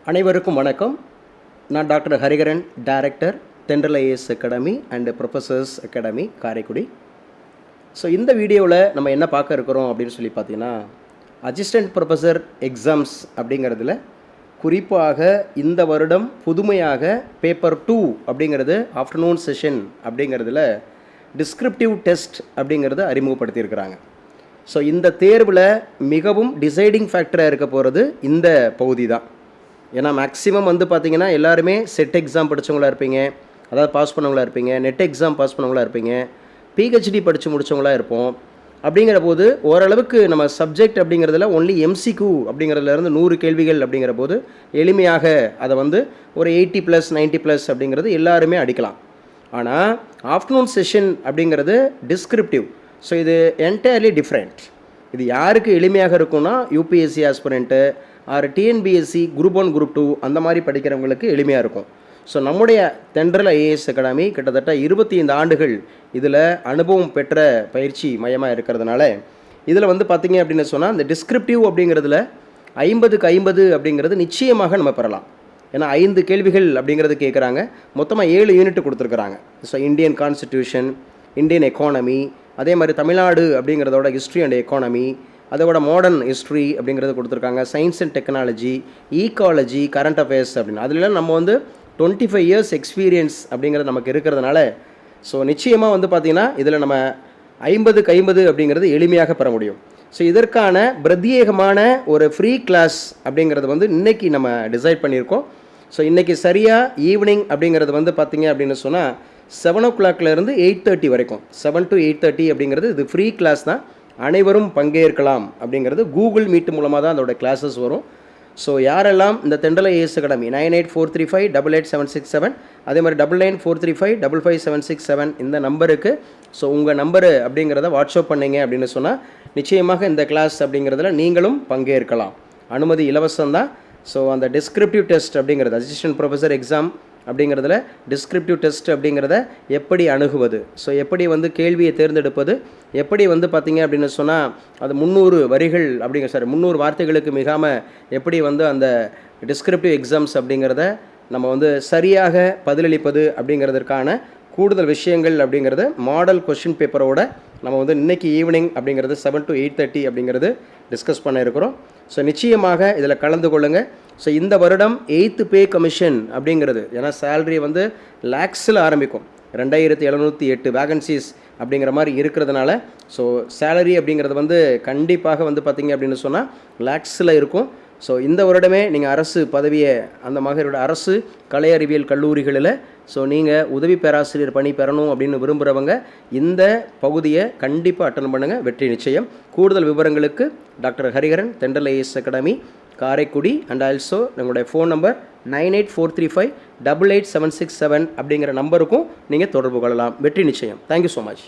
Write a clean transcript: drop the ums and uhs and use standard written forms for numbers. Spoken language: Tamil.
அனைவருக்கும் வணக்கம். நான் டாக்டர் ஹரிகரன், டைரக்டர், தென்றல் IAS academy and professors academy, Karaikudi. So இந்த வீடியோவில் நம்ம என்ன பார்க்க இருக்கிறோம் அப்படின்னு சொல்லி பார்த்தீங்கன்னா, அசிஸ்டன்ட் ப்ரொஃபஸர் எக்ஸாம்ஸ் அப்படிங்கிறதுல குறிப்பாக இந்த வருடம் புதுமையாக பேப்பர் 2 அப்படிங்கிறது ஆஃப்டர்நூன் செஷன் அப்படிங்கிறதுல டிஸ்கிரிப்டிவ் டெஸ்ட் அப்படிங்கிறத அறிமுகப்படுத்தியிருக்கிறாங்க. ஸோ இந்த தேர்வில் மிகவும் டிசைடிங் ஃபேக்டராக இருக்க போகிறது இந்த பகுதி தான். ஏன்னா மேக்ஸிமம் வந்து பார்த்திங்கன்னா எல்லாருமே செட் எக்ஸாம் படித்தவங்களா இருப்பீங்க, அதாவது பாஸ் பண்ணவங்களா இருப்பீங்க, நெட் எக்ஸாம் பாஸ் பண்ணவங்களா இருப்பீங்க, பிஹெச்டி படித்து முடித்தவங்களா இருப்போம். அப்படிங்கிற போது ஓரளவுக்கு நம்ம சப்ஜெக்ட் அப்படிங்கிறதுல ஒன்லி எம்சிக்யூ அப்படிங்கிறதுலேருந்து 100 கேள்விகள் அப்படிங்கிற போது எளிமையாக அதை வந்து ஒரு 80+, 90+ அப்படிங்கிறது எல்லாருமே அடிக்கலாம். ஆனால் ஆஃப்டர்நூன் செஷன் அப்படிங்கிறது டிஸ்கிரிப்டிவ். ஸோ இது என்டையர்லி டிஃப்ரெண்ட். இது யாருக்கு எளிமையாக இருக்கும்னா UPSC aspirant or TNPSC group 1 group 2 அந்த மாதிரி படிக்கிறவங்களுக்கு எளிமையாக இருக்கும். ஸோ நம்முடைய தென்றல் ஐஏஎஸ் அகாடமி கிட்டத்தட்ட 25 ஆண்டுகள் இதில் அனுபவம் பெற்ற பயிற்சி மையமாக இருக்கிறதுனால இதில் வந்து பார்த்திங்க அப்படின்னு சொன்னால் இந்த டிஸ்கிரிப்டிவ் அப்படிங்கிறதுல 50க்கு 50 அப்படிங்கிறது நிச்சயமாக நம்ம பெறலாம். ஏன்னா 5 கேள்விகள் அப்படிங்கிறது கேட்குறாங்க. மொத்தமாக 7 யூனிட் கொடுத்துருக்குறாங்க. So Indian constitution, Indian economy, அதே மாதிரி தமிழ்நாடு அப்படிங்கிறதோட ஹிஸ்ட்ரி அண்ட் எக்கானமி, அதோட மாடர்ன் ஹிஸ்ட்ரி அப்படிங்கிறது கொடுத்துருக்காங்க, science and technology, ecology, current affairs அப்படின்னு. அதுலாம் நம்ம வந்து 25 இயர்ஸ் எக்ஸ்பீரியன்ஸ் அப்படிங்கிறது நமக்கு இருக்கிறதுனால ஸோ நிச்சயமாக வந்து பார்த்திங்கன்னா இதில் நம்ம 50க்கு 50 அப்படிங்கிறது எளிமையாக பெற முடியும். ஸோ இதற்கான பிரத்யேகமான ஒரு ஃப்ரீ கிளாஸ் அப்படிங்கிறது வந்து இன்றைக்கி நம்ம டிசைட் பண்ணியிருக்கோம். ஸோ இன்றைக்கி சரியாக ஈவினிங் அப்படிங்கிறது வந்து பார்த்திங்க அப்படின்னு சொன்னால் 7 o'clock 8:30 வரைக்கும், 7 to 8:30 அப்படிங்கிறது இது ஃப்ரீ கிளாஸ் தான். அனைவரும் பங்கேற்கலாம் அப்படிங்கிறது கூகுள் மீட் மூலமாக தான் அதோட கிளாஸஸ் வரும். ஸோ யாரெல்லாம் இந்த தென்றல் ஐஏஎஸ் அகாடமி 9843588767 அதே மாதிரி 9943555767 இந்த நம்பருக்கு ஸோ உங்கள் நம்பரு அப்படிங்கிறத வாட்ஸ்அப் பண்ணிங்க அப்படின்னு சொன்னால் நிச்சயமாக இந்த கிளாஸ் அப்படிங்கிறதுல நீங்களும் பங்கேற்கலாம். அனுமதி இலவசம் தான். ஸோ அந்த டிஸ்கிரிப்டிவ் டெஸ்ட் அப்படிங்கிறது அசிஸ்டன்ட் ப்ரொஃபஸர் எக்ஸாம் அப்படிங்கிறதுல டிஸ்கிரிப்டிவ் டெஸ்ட் அப்படிங்கிறத எப்படி அணுகுவது, ஸோ எப்படி வந்து கேள்வியை தேர்ந்தெடுப்பது, எப்படி வந்து பார்த்திங்க அப்படின்னு சொன்னால் அது 300 வரிகள் 300 வார்த்தைகளுக்கு மிகாமல் எப்படி வந்து அந்த டிஸ்கிரிப்டிவ் எக்ஸாம்ஸ் அப்படிங்கிறத நம்ம வந்து சரியாக பதிலளிப்பது அப்படிங்கிறதுக்கான கூடுதல் விஷயங்கள் அப்படிங்கிறது மாடல் கொஷின் பேப்பரோட நம்ம வந்து இன்றைக்கி ஈவினிங் அப்படிங்கிறது 7 to 8:30 அப்படிங்கிறது டிஸ்கஸ் பண்ண இருக்கிறோம். ஸோ நிச்சயமாக இதில் கலந்து கொள்ளுங்கள். ஸோ இந்த வருடம் 8th பே கமிஷன் அப்படிங்கிறது, ஏன்னா சேலரி வந்து லேக்ஸில் ஆரம்பிக்கும், 2708 வேகன்சிஸ் அப்படிங்கிற மாதிரி இருக்கிறதுனால ஸோ சேலரி அப்படிங்கிறது வந்து கண்டிப்பாக வந்து பார்த்திங்க அப்படின்னு சொன்னால் லேக்ஸில் இருக்கும். ஸோ இந்த வருடமே நீங்கள் அரசு பதவியை அந்த மகளிரோட அரசு கலை அறிவியல் கல்லூரிகளில் ஸோ நீங்கள் உதவி பேராசிரியர் பணி பெறணும் அப்படின்னு விரும்புகிறவங்க இந்த பகுதியை கண்டிப்பாக அட்டன் பண்ணுங்கள், வெற்றி நிச்சயம். கூடுதல் விவரங்களுக்கு டாக்டர் ஹரிகரன், தென்றல் IAS academy, Karaikudi and also நம்மளுடைய ஃபோன் நம்பர் 9843588767 அப்படிங்கிற நம்பருக்கும் நீங்கள் தொடர்பு கொள்ளலாம். வெற்றி நிச்சயம். Thank you so much.